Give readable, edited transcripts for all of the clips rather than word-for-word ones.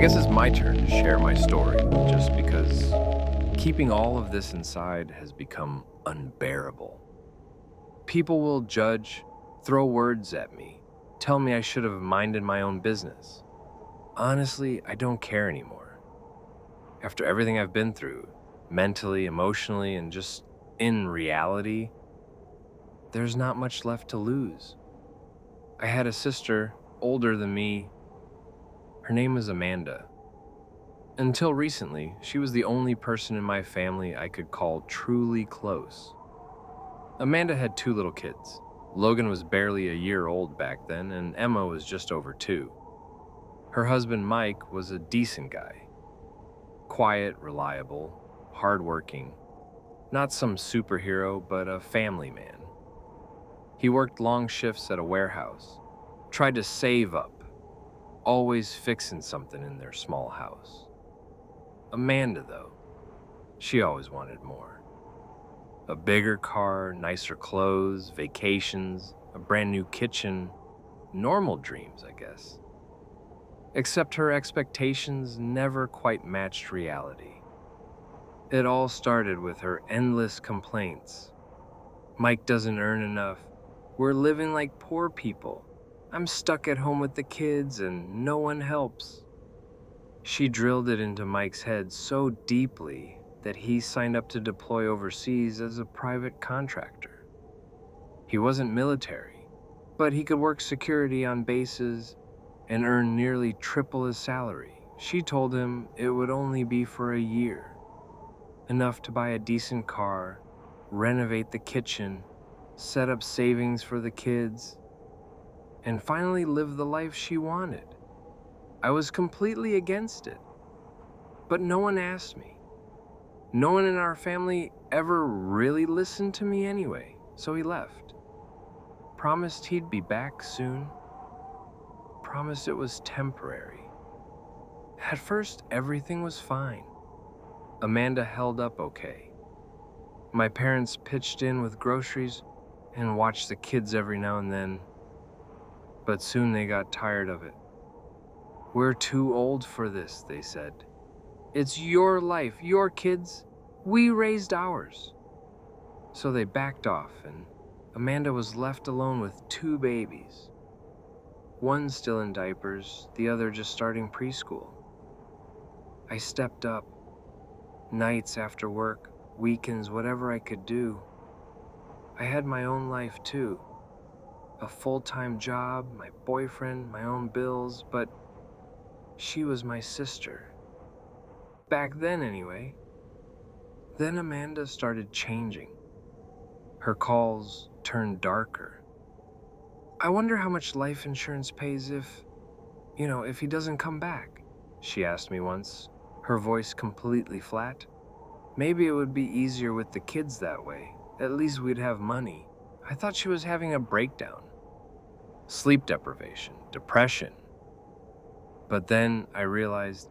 guess it's my turn to share my story, just because keeping all of this inside has become unbearable. People will judge, throw words at me, tell me I should have minded my own business. Honestly, I don't care anymore. After everything I've been through, mentally, emotionally, and just in reality, there's not much left to lose. I had a sister, older than me. Her name was Amanda. Until recently, she was the only person in my family I could call truly close. Amanda had two little kids. Logan was barely a year old back then, and Emma was just over 2. Her husband, Mike, was a decent guy. Quiet, reliable, hardworking. Not some superhero, but a family man. He worked long shifts at a warehouse, tried to save up, always fixing something in their small house. Amanda, though, she always wanted more. A bigger car, nicer clothes, vacations, a brand new kitchen, normal dreams, I guess. Except her expectations never quite matched reality. It all started with her endless complaints. Mike doesn't earn enough. We're living like poor people. I'm stuck at home with the kids and no one helps. She drilled it into Mike's head so deeply that he signed up to deploy overseas as a private contractor. He wasn't military, but he could work security on bases and earn nearly triple his salary. She told him it would only be for a year, enough to buy a decent car, renovate the kitchen, set up savings for the kids, and finally live the life she wanted. I was completely against it, but no one asked me. No one in our family ever really listened to me anyway, so he left. Promised he'd be back soon. Promised it was temporary. At first, everything was fine. Amanda held up okay. My parents pitched in with groceries and watched the kids every now and then, but soon they got tired of it. We're too old for this, they said. It's your life, your kids. We raised ours. So they backed off, and Amanda was left alone with 2 babies. One still in diapers, the other just starting preschool. I stepped up. Nights after work, weekends, whatever I could do. I had my own life too. A full-time job, my boyfriend, my own bills, but she was my sister. Back then, anyway. Then Amanda started changing. Her calls turned darker. I wonder how much life insurance pays if he doesn't come back, she asked me once, her voice completely flat. Maybe it would be easier with the kids that way. At least we'd have money. I thought she was having a breakdown. Sleep deprivation, depression. But then I realized,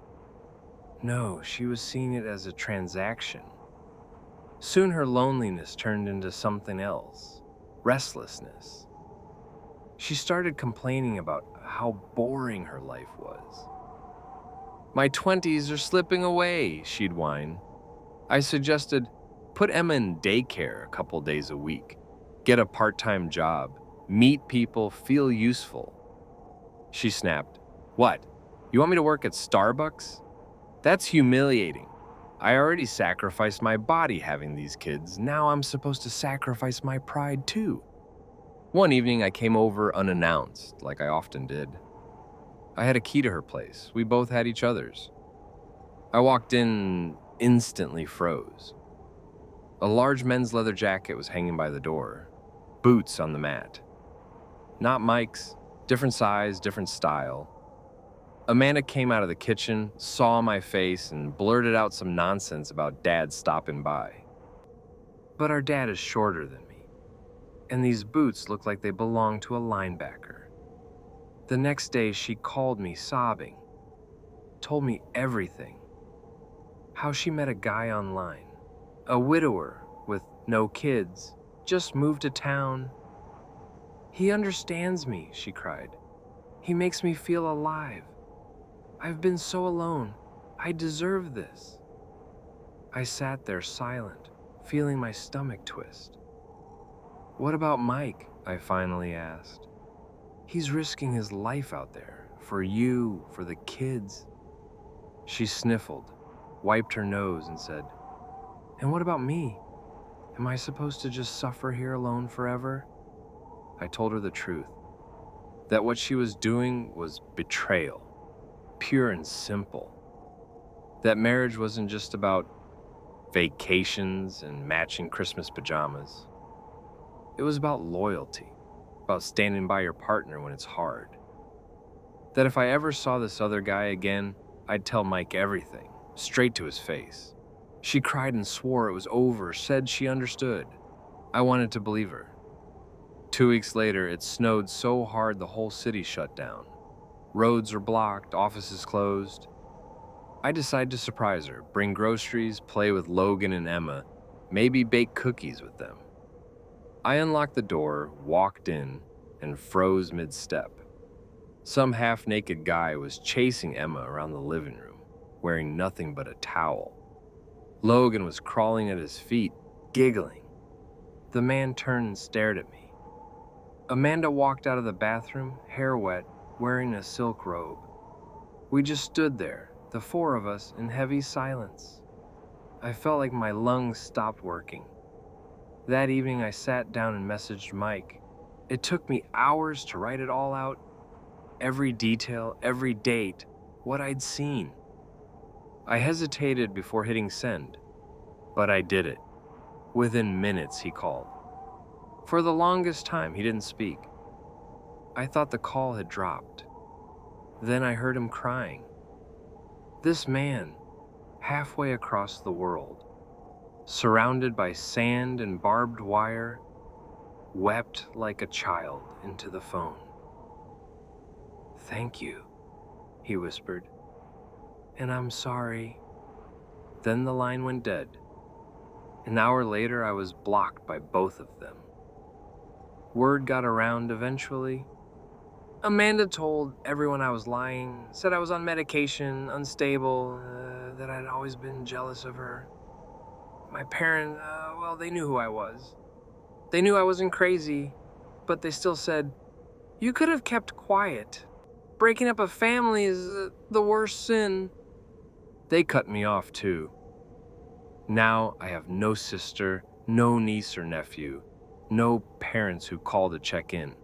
no, she was seeing it as a transaction. Soon her loneliness turned into something else, restlessness. She started complaining about how boring her life was. My 20s are slipping away, she'd whine. I suggested, put Emma in daycare a couple days a week, get a part-time job, meet people, feel useful. She snapped, what? You want me to work at Starbucks? That's humiliating. I already sacrificed my body having these kids. Now I'm supposed to sacrifice my pride too. One evening I came over unannounced, like I often did. I had a key to her place. We both had each other's. I walked in and instantly froze. A large men's leather jacket was hanging by the door. Boots on the mat. Not Mike's, different size, different style. Amanda came out of the kitchen, saw my face, and blurted out some nonsense about Dad stopping by. But our dad is shorter than me, and these boots look like they belong to a linebacker. The next day, she called me sobbing, told me everything. How she met a guy online, a widower with no kids, just moved to town. He understands me, she cried. He makes me feel alive. I've been so alone. I deserve this. I sat there silent, feeling my stomach twist. What about Mike? I finally asked. He's risking his life out there, for you, for the kids. She sniffled, wiped her nose, and said, "And what about me? Am I supposed to just suffer here alone forever?" I told her the truth, that what she was doing was betrayal, pure and simple. That marriage wasn't just about vacations and matching Christmas pajamas. It was about loyalty, about standing by your partner when it's hard. That if I ever saw this other guy again, I'd tell Mike everything, straight to his face. She cried and swore it was over, said she understood. I wanted to believe her. 2 weeks later, it snowed so hard the whole city shut down. Roads were blocked, offices closed. I decided to surprise her, bring groceries, play with Logan and Emma, maybe bake cookies with them. I unlocked the door, walked in, and froze mid-step. Some half-naked guy was chasing Emma around the living room, wearing nothing but a towel. Logan was crawling at his feet, giggling. The man turned and stared at me. Amanda walked out of the bathroom, hair wet, wearing a silk robe. We just stood there, the four of us, in heavy silence. I felt like my lungs stopped working. That evening, I sat down and messaged Mike. It took me hours to write it all out. Every detail, every date, what I'd seen. I hesitated before hitting send, but I did it. Within minutes, he called. For the longest time, he didn't speak. I thought the call had dropped. Then I heard him crying. This man, halfway across the world, surrounded by sand and barbed wire, wept like a child into the phone. "Thank you," he whispered. "And I'm sorry." Then the line went dead. An hour later, I was blocked by both of them. Word got around eventually. Amanda told everyone I was lying, said I was on medication, unstable, that I'd always been jealous of her. My parents, they knew who I was. They knew I wasn't crazy, but they still said, "You could have kept quiet. Breaking up a family is the worst sin." They cut me off too. Now I have no sister, no niece or nephew, no parents who call to check in.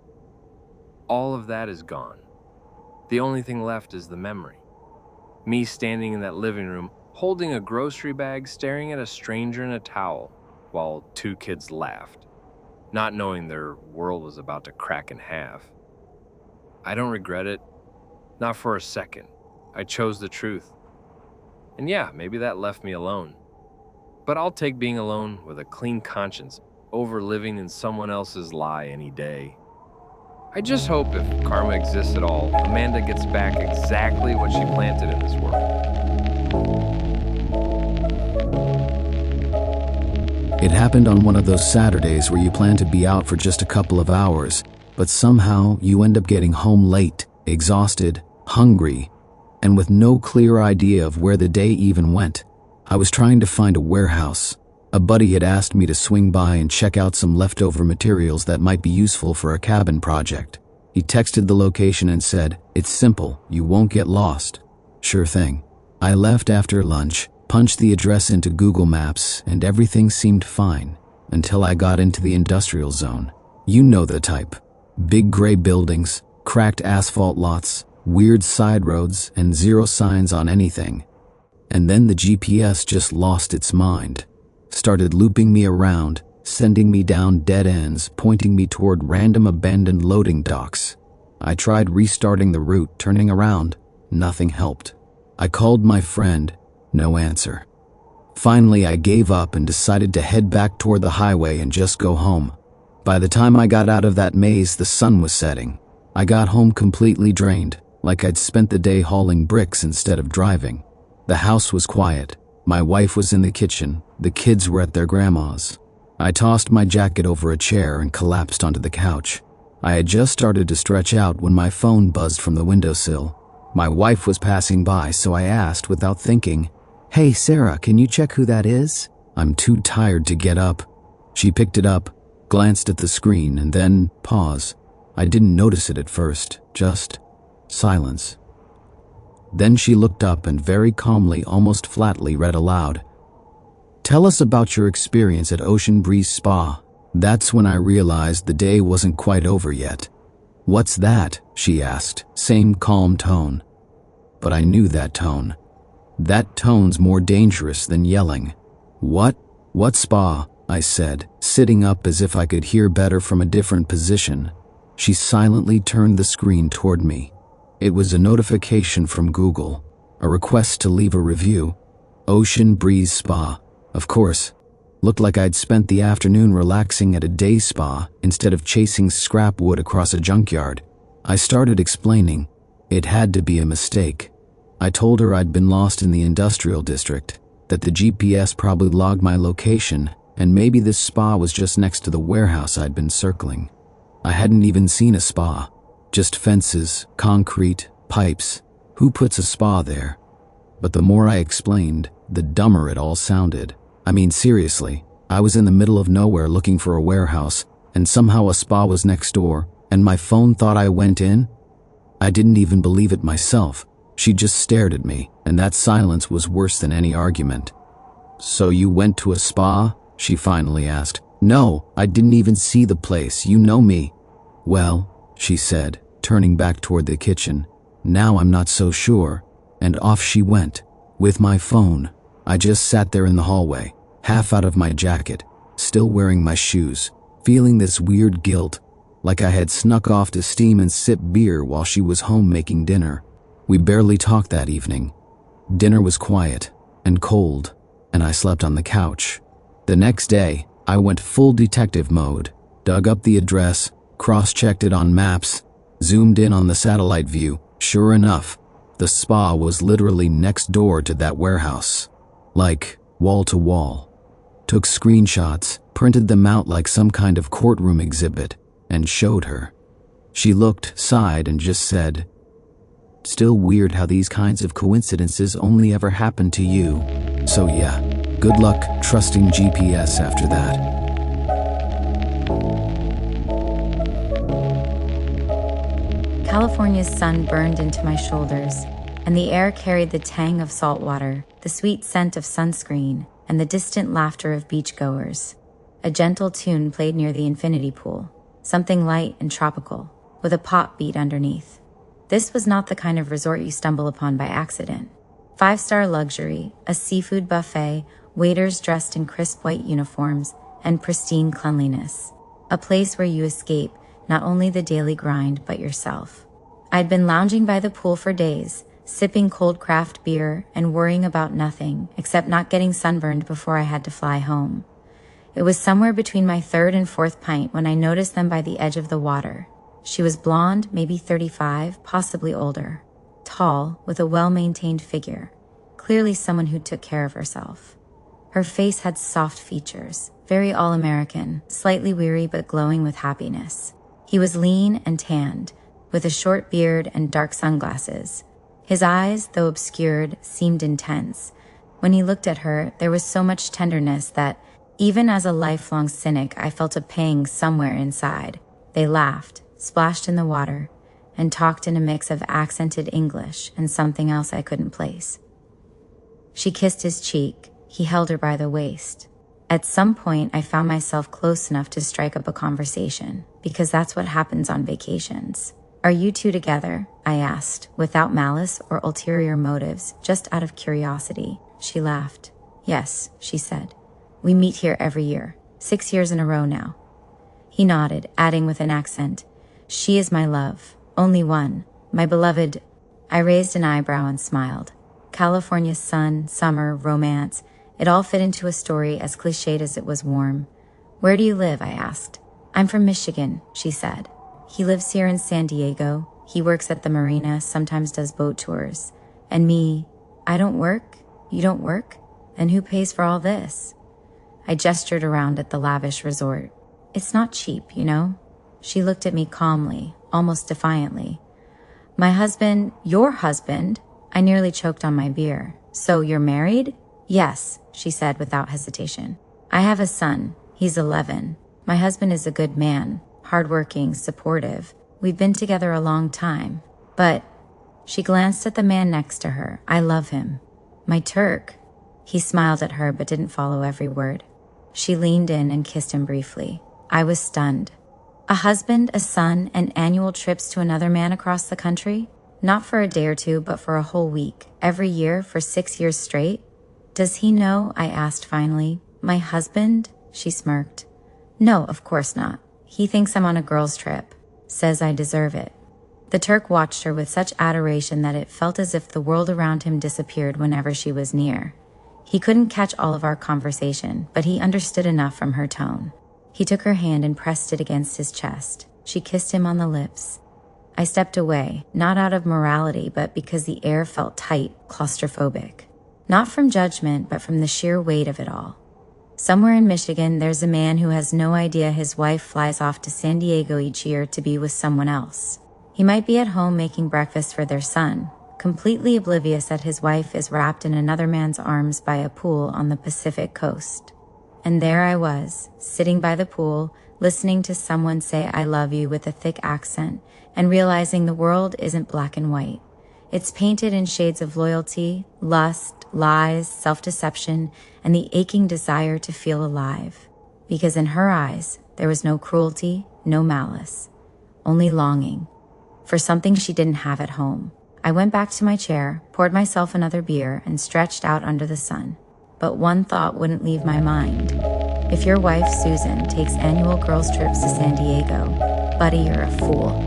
All of that is gone. The only thing left is the memory. Me standing in that living room, holding a grocery bag, staring at a stranger in a towel, while 2 kids laughed, not knowing their world was about to crack in half. I don't regret it, not for a second. I chose the truth. And yeah, maybe that left me alone. But I'll take being alone with a clean conscience over living in someone else's lie any day. I just hope if karma exists at all, Amanda gets back exactly what she planted in this world. It happened on one of those Saturdays where you plan to be out for just a couple of hours, but somehow you end up getting home late, exhausted, hungry, and with no clear idea of where the day even went. I was trying to find a warehouse. A buddy had asked me to swing by and check out some leftover materials that might be useful for a cabin project. He texted the location and said, "It's simple, you won't get lost." Sure thing. I left after lunch, punched the address into Google Maps, and everything seemed fine until I got into the industrial zone. You know the type. Big gray buildings, cracked asphalt lots, weird side roads, and zero signs on anything. And then the GPS just lost its mind. Started looping me around, sending me down dead ends, pointing me toward random abandoned loading docks. I tried restarting the route, turning around. Nothing helped. I called my friend. No answer. Finally, I gave up and decided to head back toward the highway and just go home. By the time I got out of that maze, the sun was setting. I got home completely drained, like I'd spent the day hauling bricks instead of driving. The house was quiet. My wife was in the kitchen. The kids were at their grandma's. I tossed my jacket over a chair and collapsed onto the couch. I had just started to stretch out when my phone buzzed from the windowsill. My wife was passing by, so I asked without thinking, "Hey, Sarah, can you check who that is?" I'm too tired to get up. She picked it up, glanced at the screen, and then pause. I didn't notice it at first, just silence. Then she looked up and very calmly, almost flatly, read aloud, "Tell us about your experience at Ocean Breeze Spa." That's when I realized the day wasn't quite over yet. "What's that?" she asked, same calm tone. But I knew that tone. That tone's more dangerous than yelling. What spa?" I said, sitting up as if I could hear better from a different position. She silently turned the screen toward me. It was a notification from Google, a request to leave a review. Ocean Breeze Spa. Of course. Looked like I'd spent the afternoon relaxing at a day spa instead of chasing scrap wood across a junkyard. I started explaining. It had to be a mistake. I told her I'd been lost in the industrial district, that the GPS probably logged my location, and maybe this spa was just next to the warehouse I'd been circling. I hadn't even seen a spa. Just fences, concrete, pipes. Who puts a spa there? But the more I explained, the dumber it all sounded. I mean, seriously, I was in the middle of nowhere looking for a warehouse, and somehow a spa was next door, and my phone thought I went in? I didn't even believe it myself. She just stared at me, and that silence was worse than any argument. "So you went to a spa?" she finally asked. "No, I didn't even see the place. You know me." "Well," she said, turning back toward the kitchen, "now I'm not so sure." And off she went, with my phone. I just sat there in the hallway, half out of my jacket, still wearing my shoes, feeling this weird guilt, like I had snuck off to steam and sip beer while she was home making dinner. We barely talked that evening. Dinner was quiet and cold, and I slept on the couch. The next day, I went full detective mode, dug up the address, cross-checked it on maps, zoomed in on the satellite view. Sure enough, the spa was literally next door to that warehouse. Like, wall to wall. Took screenshots, printed them out like some kind of courtroom exhibit, and showed her. She looked, sighed, and just said, "Still weird how these kinds of coincidences only ever happen to you." So yeah, good luck trusting GPS after that. California's sun burned into my shoulders, and the air carried the tang of salt water, the sweet scent of sunscreen, and the distant laughter of beachgoers. A gentle tune played near the infinity pool, something light and tropical, with a pop beat underneath. This was not the kind of resort you stumble upon by accident. 5-star luxury, a seafood buffet, waiters dressed in crisp white uniforms, and pristine cleanliness. A place where you escape not only the daily grind, but yourself. I'd been lounging by the pool for days, sipping cold craft beer and worrying about nothing except not getting sunburned before I had to fly home. It was somewhere between my third and fourth pint when I noticed them by the edge of the water. She was blonde, maybe 35, possibly older. Tall, with a well-maintained figure. Clearly someone who took care of herself. Her face had soft features, very all-American, slightly weary but glowing with happiness. He was lean and tanned, with a short beard and dark sunglasses. His eyes, though obscured, seemed intense. When he looked at her, there was so much tenderness that, even as a lifelong cynic, I felt a pang somewhere inside. They laughed, splashed in the water, and talked in a mix of accented English and something else I couldn't place. She kissed his cheek. He held her by the waist. At some point, I found myself close enough to strike up a conversation, because that's what happens on vacations. "Are you two together?" I asked, without malice or ulterior motives, just out of curiosity. She laughed. "Yes," she said. "We meet here every year, 6 years in a row now." He nodded, adding with an accent, "She is my love, only one, my beloved." I raised an eyebrow and smiled. California's sun, summer, romance, it all fit into a story as cliched as it was warm. "Where do you live?" I asked. "I'm from Michigan," she said. "He lives here in San Diego. He works at the marina, sometimes does boat tours. And me, I don't work? You don't work? Then who pays for all this?" I gestured around at the lavish resort. "It's not cheap, you know?" She looked at me calmly, almost defiantly. My husband, your husband? I nearly choked on my beer. So you're married? Yes, she said without hesitation. I have a son. He's 11. My husband is a good man, hardworking, supportive. We've been together a long time. But she glanced at the man next to her. I love him. My Turk. He smiled at her but didn't follow every word. She leaned in and kissed him briefly. I was stunned. A husband, a son, and annual trips to another man across the country? Not for a day or two, but for a whole week. Every year for 6 years straight? Does he know? I asked finally. My husband? She smirked. No, of course not. He thinks I'm on a girls' trip. Says I deserve it. The Turk watched her with such adoration that it felt as if the world around him disappeared whenever she was near. He couldn't catch all of our conversation, but he understood enough from her tone. He took her hand and pressed it against his chest. She kissed him on the lips. I stepped away, not out of morality, but because the air felt tight, claustrophobic. Not from judgment, but from the sheer weight of it all. Somewhere in Michigan, there's a man who has no idea his wife flies off to San Diego each year to be with someone else. He might be at home making breakfast for their son, completely oblivious that his wife is wrapped in another man's arms by a pool on the Pacific coast. And there I was, sitting by the pool, listening to someone say I love you with a thick accent, and realizing the world isn't black and white. It's painted in shades of loyalty, lust, lies, self-deception, and the aching desire to feel alive. Because in her eyes, there was no cruelty, no malice, only longing for something she didn't have at home. I went back to my chair, poured myself another beer, and stretched out under the sun. But one thought wouldn't leave my mind. If your wife, Susan, takes annual girls' trips to San Diego, buddy, you're a fool.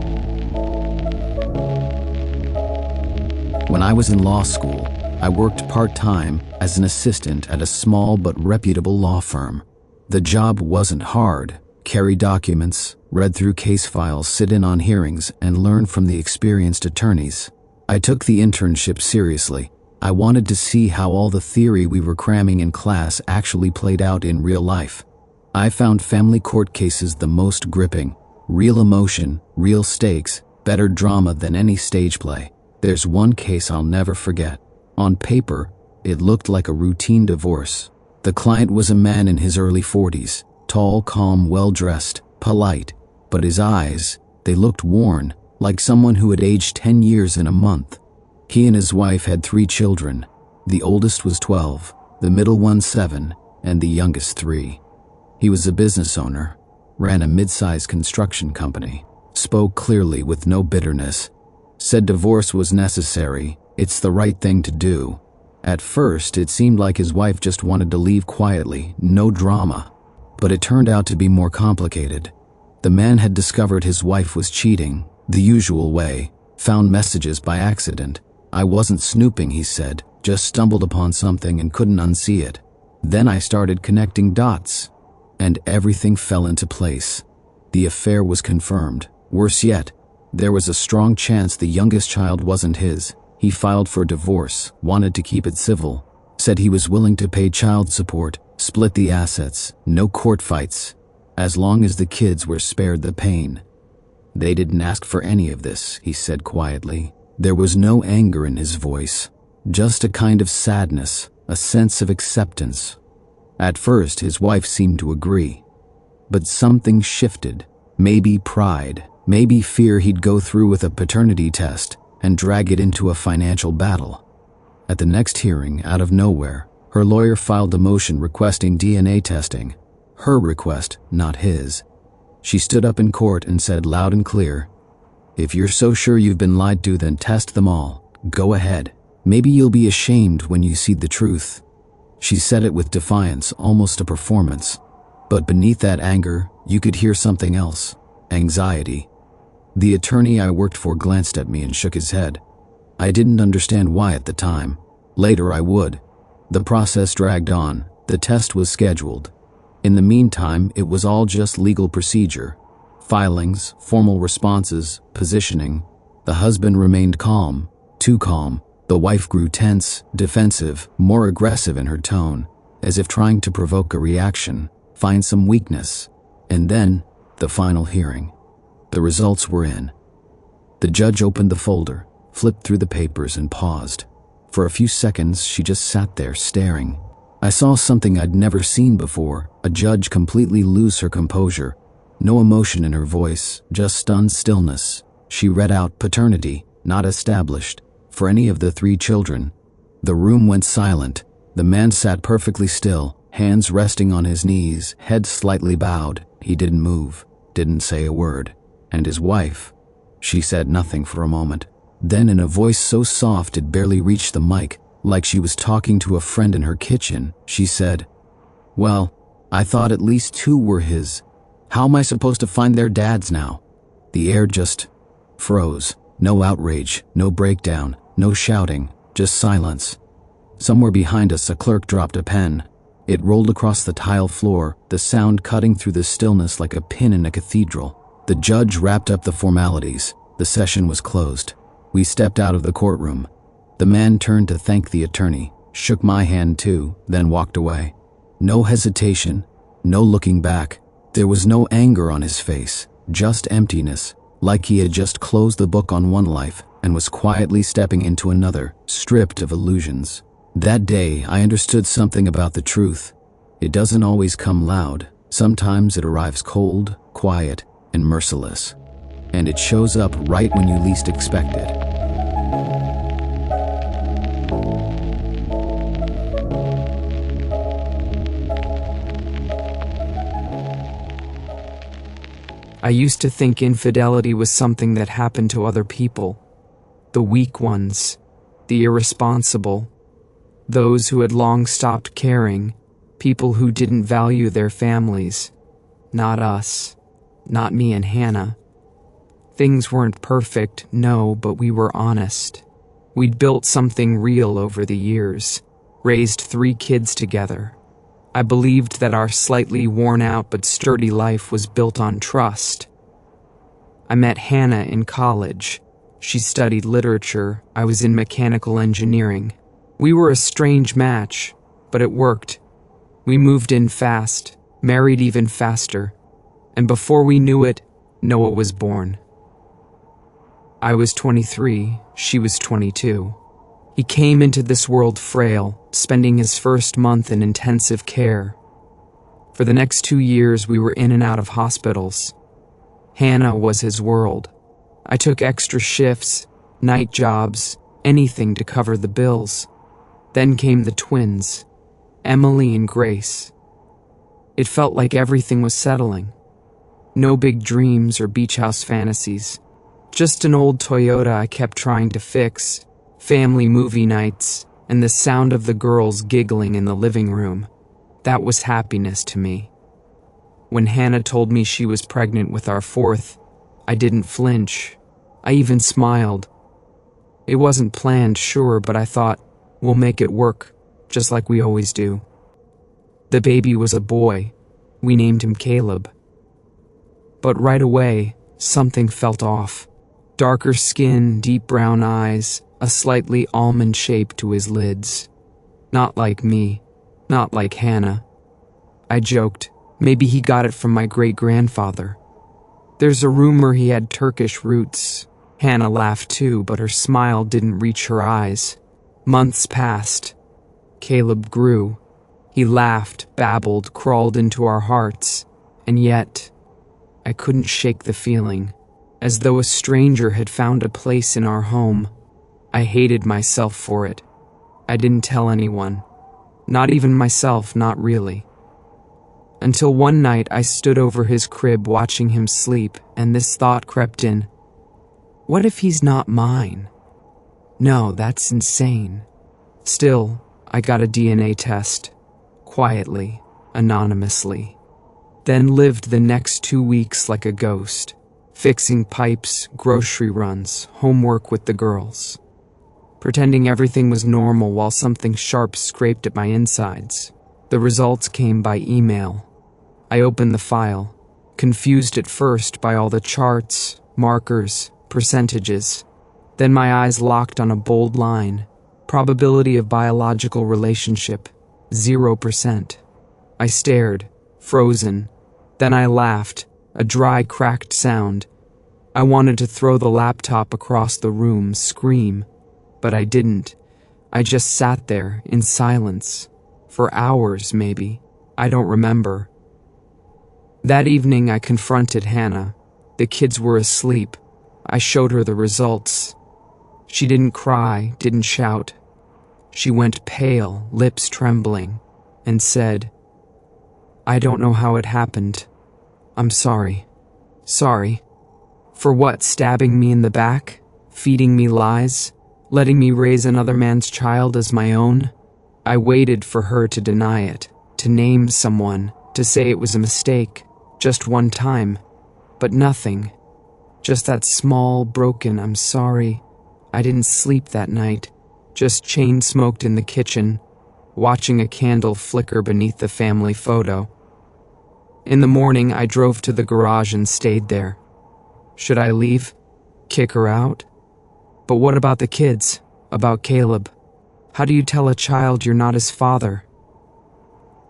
When I was in law school, I worked part-time as an assistant at a small but reputable law firm. The job wasn't hard. Carry documents, read through case files, sit in on hearings, and learn from the experienced attorneys. I took the internship seriously. I wanted to see how all the theory we were cramming in class actually played out in real life. I found family court cases the most gripping. Real emotion, real stakes, better drama than any stage play. There's one case I'll never forget. On paper, it looked like a routine divorce. The client was a man in his early 40s, tall, calm, well-dressed, polite, but his eyes, they looked worn, like someone who had aged 10 years in a month. He and his wife had 3 children. The oldest was 12, the middle one 7, and the youngest 3. He was a business owner, ran a mid-sized construction company, spoke clearly with no bitterness, said divorce was necessary, it's the right thing to do. At first, it seemed like his wife just wanted to leave quietly, no drama. But it turned out to be more complicated. The man had discovered his wife was cheating, the usual way, found messages by accident. I wasn't snooping, he said, just stumbled upon something and couldn't unsee it. Then I started connecting dots, and everything fell into place. The affair was confirmed. Worse yet, there was a strong chance the youngest child wasn't his. He filed for divorce, wanted to keep it civil, said he was willing to pay child support, split the assets, no court fights, as long as the kids were spared the pain. They didn't ask for any of this, he said quietly. There was no anger in his voice, just a kind of sadness, a sense of acceptance. At first, his wife seemed to agree. But something shifted, maybe pride, maybe fear he'd go through with a paternity test and drag it into a financial battle. At the next hearing, out of nowhere, her lawyer filed a motion requesting DNA testing. Her request, not his. She stood up in court and said loud and clear, "If you're so sure you've been lied to, then test them all. Go ahead. Maybe you'll be ashamed when you see the truth." She said it with defiance, almost a performance. But beneath that anger, you could hear something else. Anxiety. The attorney I worked for glanced at me and shook his head. I didn't understand why at the time. Later I would. The process dragged on. The test was scheduled. In the meantime, it was all just legal procedure. Filings, formal responses, positioning. The husband remained calm, too calm. The wife grew tense, defensive, more aggressive in her tone, as if trying to provoke a reaction, find some weakness. And then, the final hearing. The results were in. The judge opened the folder, flipped through the papers, and paused. For a few seconds, she just sat there staring. I saw something I'd never seen before, a judge completely lose her composure. No emotion in her voice, just stunned stillness. She read out paternity, not established, for any of the 3 children. The room went silent. The man sat perfectly still, hands resting on his knees, head slightly bowed. He didn't move, didn't say a word. And his wife, she said nothing for a moment. Then, in a voice so soft it barely reached the mic, like she was talking to a friend in her kitchen, she said, "Well, I thought at least 2 were his. How am I supposed to find their dads now?" The air just froze. No outrage, no breakdown, no shouting, just silence. Somewhere behind us, a clerk dropped a pen. It rolled across the tile floor, the sound cutting through the stillness like a pin in a cathedral. The judge wrapped up the formalities. The session was closed. We stepped out of the courtroom. The man turned to thank the attorney, shook my hand too, then walked away. No hesitation, no looking back. There was no anger on his face, just emptiness, like he had just closed the book on one life and was quietly stepping into another, stripped of illusions. That day, I understood something about the truth. It doesn't always come loud. Sometimes it arrives cold, quiet, and merciless. And it shows up right when you least expect it. I used to think infidelity was something that happened to other people. The weak ones, the irresponsible, those who had long stopped caring, people who didn't value their families. Not us, not me and Hannah. Things weren't perfect, no, but we were honest. We'd built something real over the years, raised 3 kids together. I believed that our slightly worn out but sturdy life was built on trust. I met Hannah in college. She studied literature. I was in mechanical engineering. We were a strange match, but it worked. We moved in fast, married even faster, and before we knew it, Noah was born. I was 23, she was 22. He came into this world frail, spending his first month in intensive care. For the next 2 years, we were in and out of hospitals. Hannah was his world. I took extra shifts, night jobs, anything to cover the bills. Then came the twins, Emily and Grace. It felt like everything was settling. No big dreams or beach house fantasies. Just an old Toyota I kept trying to fix, family movie nights, and the sound of the girls giggling in the living room. That was happiness to me. When Hannah told me she was pregnant with our 4th, I didn't flinch. I even smiled. It wasn't planned, sure, but I thought, we'll make it work, just like we always do. The baby was a boy. We named him Caleb. But right away, something felt off. Darker skin, deep brown eyes, a slightly almond shape to his lids. Not like me, not like Hannah. I joked, maybe he got it from my great-grandfather. There's a rumor he had Turkish roots. Hannah laughed too, but her smile didn't reach her eyes. Months passed. Caleb grew. He laughed, babbled, crawled into our hearts. And yet, I couldn't shake the feeling, as though a stranger had found a place in our home. I hated myself for it. I didn't tell anyone. Not even myself, not really. Until one night I stood over his crib watching him sleep, and this thought crept in. What if he's not mine? No, that's insane. Still, I got a DNA test. Quietly, anonymously. Then lived the next 2 weeks like a ghost. Fixing pipes, grocery runs, homework with the girls. Pretending everything was normal while something sharp scraped at my insides. The results came by email. I opened the file, confused at first by all the charts, markers, percentages. Then my eyes locked on a bold line. Probability of biological relationship, 0%. I stared, frozen. Then I laughed, a dry, cracked sound. I wanted to throw the laptop across the room, scream, but I didn't. I just sat there in silence. For hours, maybe. I don't remember. That evening, I confronted Hannah. The kids were asleep. I showed her the results. She didn't cry, didn't shout. She went pale, lips trembling, and said, "I don't know how it happened. I'm sorry. Sorry. For what, stabbing me in the back? Feeding me lies? Letting me raise another man's child as my own?" I waited for her to deny it, to name someone, to say it was a mistake, just one time, but nothing. Just that small, broken, "I'm sorry. I didn't sleep that night," just chain smoked in the kitchen, watching a candle flicker beneath the family photo. In the morning, I drove to the garage and stayed there. Should I leave? Kick her out? But what about the kids? About Caleb? How do you tell a child you're not his father?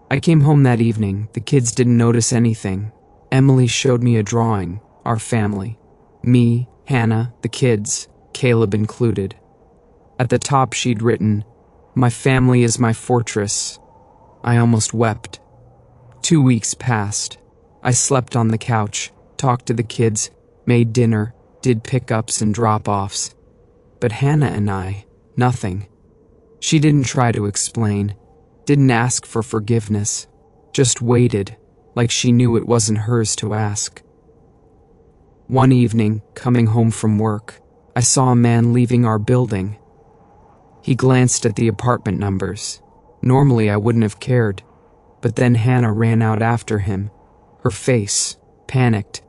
I came home that evening. The kids didn't notice anything. Emily showed me a drawing, our family. Me, Hannah, the kids, Caleb included. At the top she'd written, "My family is my fortress." I almost wept. 2 weeks passed. I slept on the couch, talked to the kids, made dinner, did pickups and drop-offs. But Hannah and I, nothing. She didn't try to explain, didn't ask for forgiveness, just waited, like she knew it wasn't hers to ask. One evening, coming home from work, I saw a man leaving our building. He glanced at the apartment numbers. Normally I wouldn't have cared, but then Hannah ran out after him, her face panicked.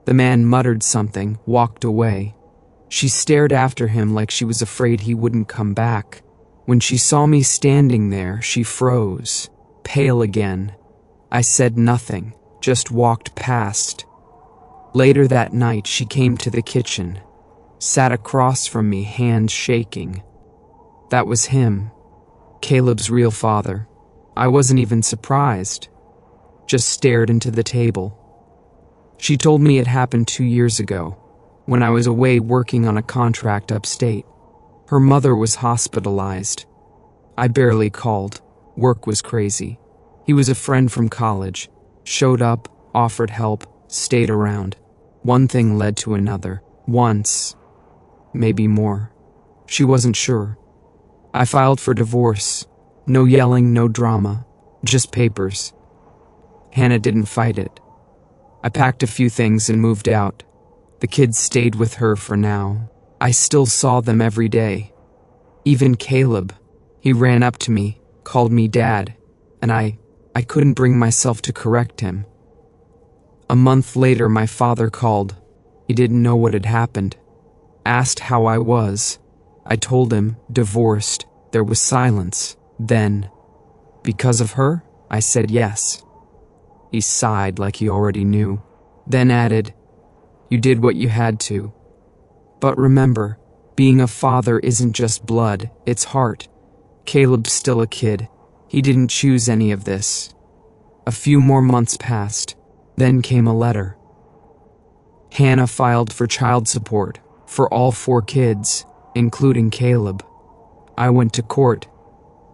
The man muttered something, walked away. She stared after him like she was afraid he wouldn't come back. When she saw me standing there, she froze, pale again. I said nothing, just walked past. Later that night, she came to the kitchen, sat across from me, hands shaking. That was him, Caleb's real father. I wasn't even surprised, just stared into the table. She told me it happened 2 years ago, when I was away working on a contract upstate. Her mother was hospitalized. I barely called. Work was crazy. He was a friend from college. Showed up, offered help, stayed around. One thing led to another. Once. Maybe more. She wasn't sure. I filed for divorce. No yelling, no drama. Just papers. Hannah didn't fight it. I packed a few things and moved out. The kids stayed with her for now. I still saw them every day. Even Caleb. He ran up to me, called me dad, and I couldn't bring myself to correct him. A month later, my father called. He didn't know what had happened. Asked how I was. I told him, divorced. There was silence. Then, because of her? I said yes. He sighed like he already knew. Then added, "You did what you had to. But remember, being a father isn't just blood, it's heart. Caleb's still a kid. He didn't choose any of this." A few more months passed. Then came a letter. Hannah filed for child support for all 4 kids, including Caleb. I went to court.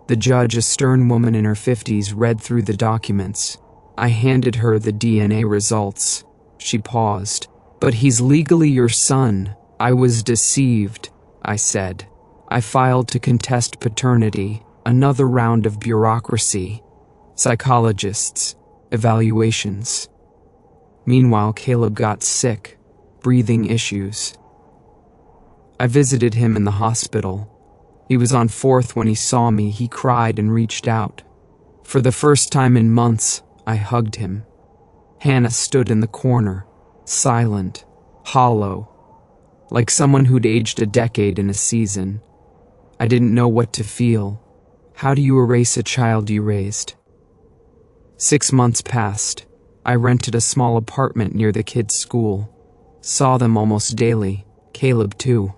The judge, a stern woman in her 50s, read through the documents. I handed her the DNA results. She paused. "But he's legally your son." I was deceived, I said. I filed to contest paternity, another round of bureaucracy, psychologists, evaluations. Meanwhile, Caleb got sick, breathing issues. I visited him in the hospital. He was on 4th when he saw me. He cried and reached out. For the first time in months, I hugged him. Hannah stood in the corner, silent, hollow, like someone who'd aged a decade in a season. I didn't know what to feel. How do you erase a child you raised? 6 months passed. I rented a small apartment near the kids' school. Saw them almost daily, Caleb too.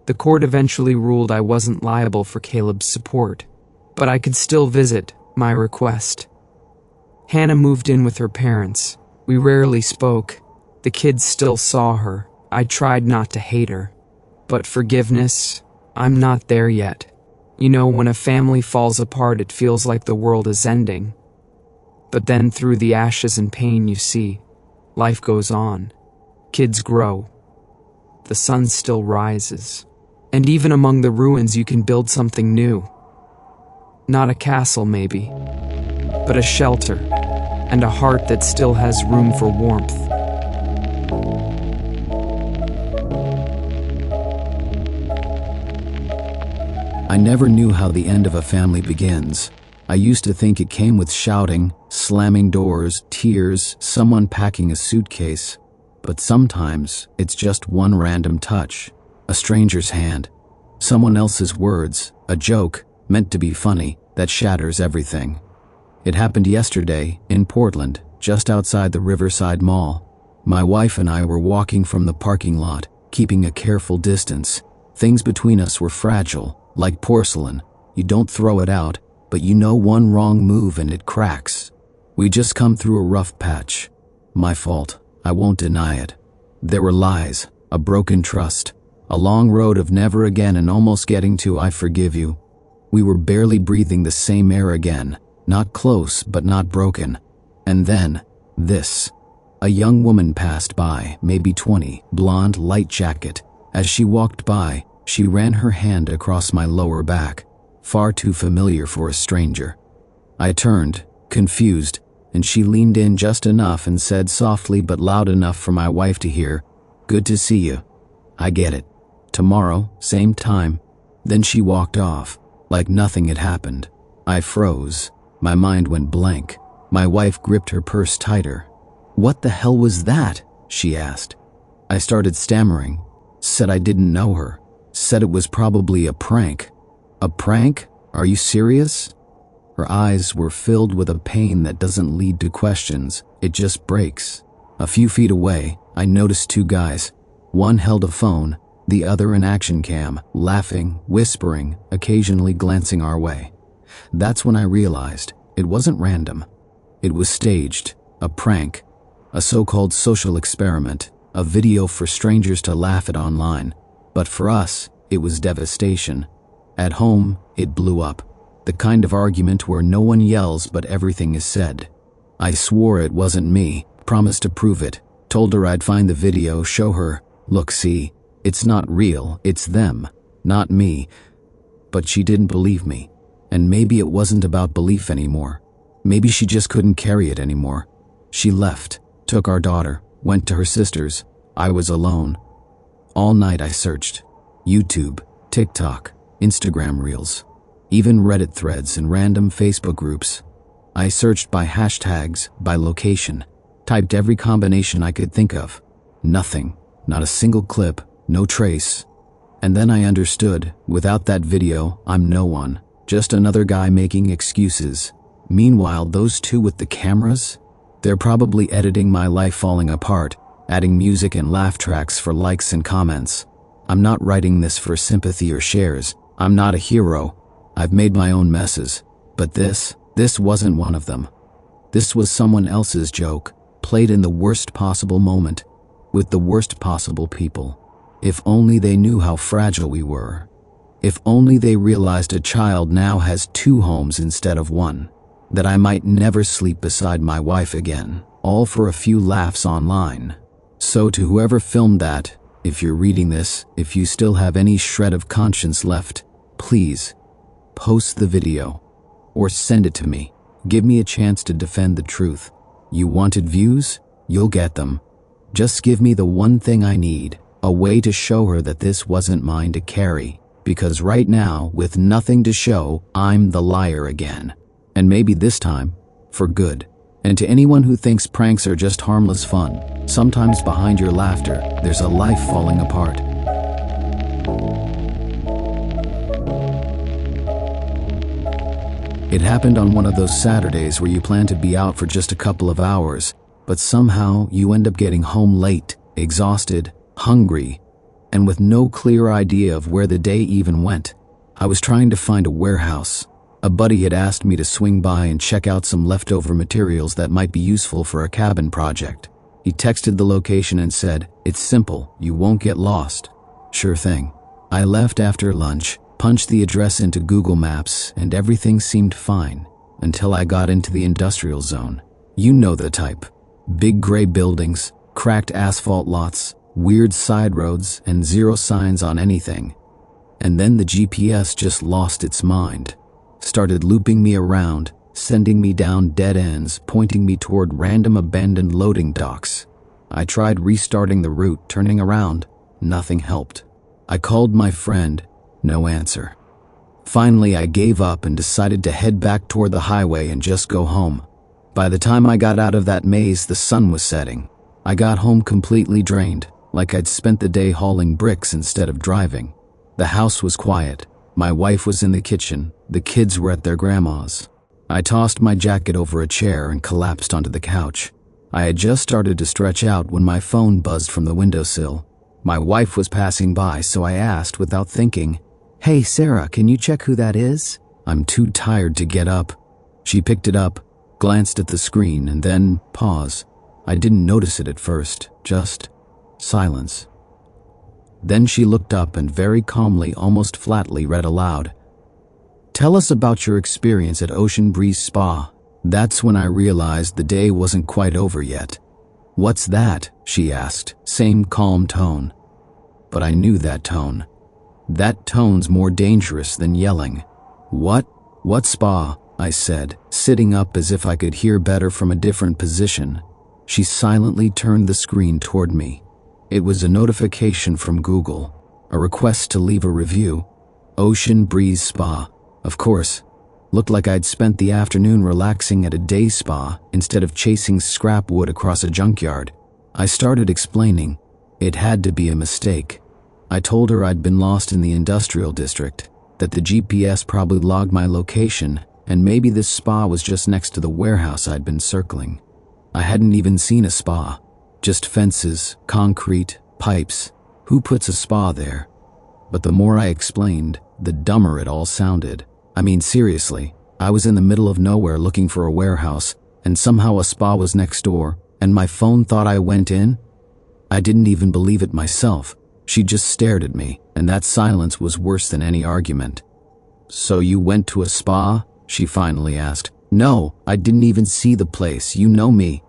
The court eventually ruled I wasn't liable for Caleb's support, but I could still visit, my request. Hannah moved in with her parents. We rarely spoke. The kids still saw her, I tried not to hate her. But forgiveness, I'm not there yet. You know, when a family falls apart, it feels like the world is ending. But then through the ashes and pain, you see, life goes on. Kids grow. The sun still rises. And even among the ruins, you can build something new. Not a castle, maybe, but a shelter and a heart that still has room for warmth. I never knew how the end of a family begins. I used to think it came with shouting, slamming doors, tears, someone packing a suitcase. But sometimes it's just one random touch, a stranger's hand, someone else's words, a joke meant to be funny that shatters everything. It happened yesterday in Portland, just outside the Riverside Mall. My wife and I were walking from the parking lot, keeping a careful distance. Things between us were fragile, like porcelain. You don't throw it out, but you know one wrong move and it cracks. We just come through a rough patch. My fault, I won't deny it. There were lies, a broken trust, a long road of never again and almost getting to I forgive you. We were barely breathing the same air again, not close but not broken. And then, this. A young woman passed by, maybe 20, blonde, light jacket. As she walked by, she ran her hand across my lower back, far too familiar for a stranger. I turned, confused, and she leaned in just enough and said softly but loud enough for my wife to hear, "Good to see you. I get it. Tomorrow, same time." Then she walked off, like nothing had happened. I froze. My mind went blank. My wife gripped her purse tighter. "What the hell was that?" she asked. I started stammering, said I didn't know her, said it was probably a prank. "A prank? Are you serious?" Her eyes were filled with a pain that doesn't lead to questions, it just breaks. A few feet away, I noticed two guys. One held a phone, the other an action cam, laughing, whispering, occasionally glancing our way. That's when I realized it wasn't random. It was staged, a prank, a so-called social experiment, a video for strangers to laugh at online. But for us, it was devastation. At home, it blew up. The kind of argument where no one yells but everything is said. I swore it wasn't me, promised to prove it, told her I'd find the video, show her, "Look, see, it's not real, it's them, not me." But she didn't believe me. And maybe it wasn't about belief anymore. Maybe she just couldn't carry it anymore. She left, took our daughter, went to her sister's. I was alone. All night I searched. YouTube, TikTok, Instagram Reels, even Reddit threads and random Facebook groups. I searched by hashtags, by location, typed every combination I could think of. Nothing, not a single clip, no trace. And then I understood, without that video, I'm no one, just another guy making excuses. Meanwhile, those two with the cameras, they're probably editing my life falling apart, adding music and laugh tracks for likes and comments. I'm not writing this for sympathy or shares. I'm not a hero. I've made my own messes. But this wasn't one of them. This was someone else's joke, played in the worst possible moment, with the worst possible people. If only they knew how fragile we were. If only they realized a child now has two homes instead of one. That I might never sleep beside my wife again, all for a few laughs online. So to whoever filmed that, if you're reading this, if you still have any shred of conscience left, please, post the video. Or send it to me. Give me a chance to defend the truth. You wanted views? You'll get them. Just give me the one thing I need, a way to show her that this wasn't mine to carry. Because right now, with nothing to show, I'm the liar again. And maybe this time, for good. And to anyone who thinks pranks are just harmless fun, sometimes behind your laughter, there's a life falling apart. It happened on one of those Saturdays where you plan to be out for just a couple of hours, but somehow you end up getting home late, exhausted, hungry, and with no clear idea of where the day even went. I was trying to find a warehouse. A buddy had asked me to swing by and check out some leftover materials that might be useful for a cabin project. He texted the location and said, "It's simple, you won't get lost." Sure thing. I left after lunch, punched the address into Google Maps, and everything seemed fine until I got into the industrial zone. You know the type. Big gray buildings, cracked asphalt lots, weird side roads, and zero signs on anything. And then the GPS just lost its mind. Started looping me around, sending me down dead ends, pointing me toward random abandoned loading docks. I tried restarting the route, turning around. Nothing helped. I called my friend. No answer. Finally, I gave up and decided to head back toward the highway and just go home. By the time I got out of that maze, the sun was setting. I got home completely drained, like I'd spent the day hauling bricks instead of driving. The house was quiet. My wife was in the kitchen. The kids were at their grandma's. I tossed my jacket over a chair and collapsed onto the couch. I had just started to stretch out when my phone buzzed from the windowsill. My wife was passing by, so I asked without thinking, "Hey, Sarah, can you check who that is? I'm too tired to get up." She picked it up, glanced at the screen, and then pause. I didn't notice it at first, just silence. Then she looked up and very calmly, almost flatly, read aloud, "Tell us about your experience at Ocean Breeze Spa." That's when I realized the day wasn't quite over yet. "What's that?" she asked, same calm tone. But I knew that tone. That tone's more dangerous than yelling. What spa?" I said, sitting up as if I could hear better from a different position. She silently turned the screen toward me. It was a notification from Google, a request to leave a review. Ocean Breeze Spa. Of course. Looked like I'd spent the afternoon relaxing at a day spa instead of chasing scrap wood across a junkyard. I started explaining. It had to be a mistake. I told her I'd been lost in the industrial district, that the GPS probably logged my location, and maybe this spa was just next to the warehouse I'd been circling. I hadn't even seen a spa. Just fences, concrete, pipes. Who puts a spa there? But the more I explained, the dumber it all sounded. I mean, seriously, I was in the middle of nowhere looking for a warehouse, and somehow a spa was next door, and my phone thought I went in? I didn't even believe it myself. She just stared at me, and that silence was worse than any argument. "So you went to a spa?" she finally asked. "No, I didn't even see the place. You know me."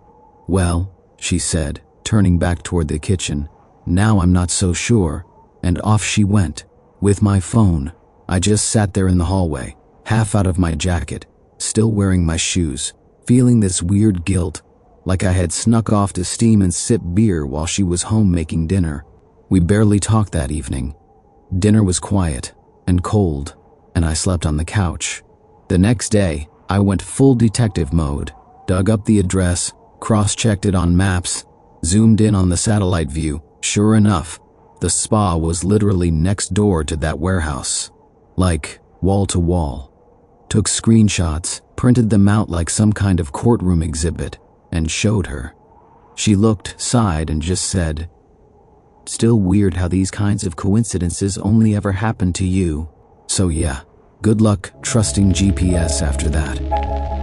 "Well," she said, turning back toward the kitchen, "now I'm not so sure." And off she went, with my phone. I just sat there in the hallway, half out of my jacket, still wearing my shoes, feeling this weird guilt, like I had snuck off to steam and sip beer while she was home making dinner. We barely talked that evening. Dinner was quiet and cold, and I slept on the couch. The next day, I went full detective mode, dug up the address, cross-checked it on maps, zoomed in on the satellite view. Sure enough, the spa was literally next door to that warehouse, like wall to wall. Took screenshots, printed them out like some kind of courtroom exhibit, and showed her. She looked, sighed, and just said, "Still weird how these kinds of coincidences only ever happen to you. So yeah, good luck trusting GPS after that."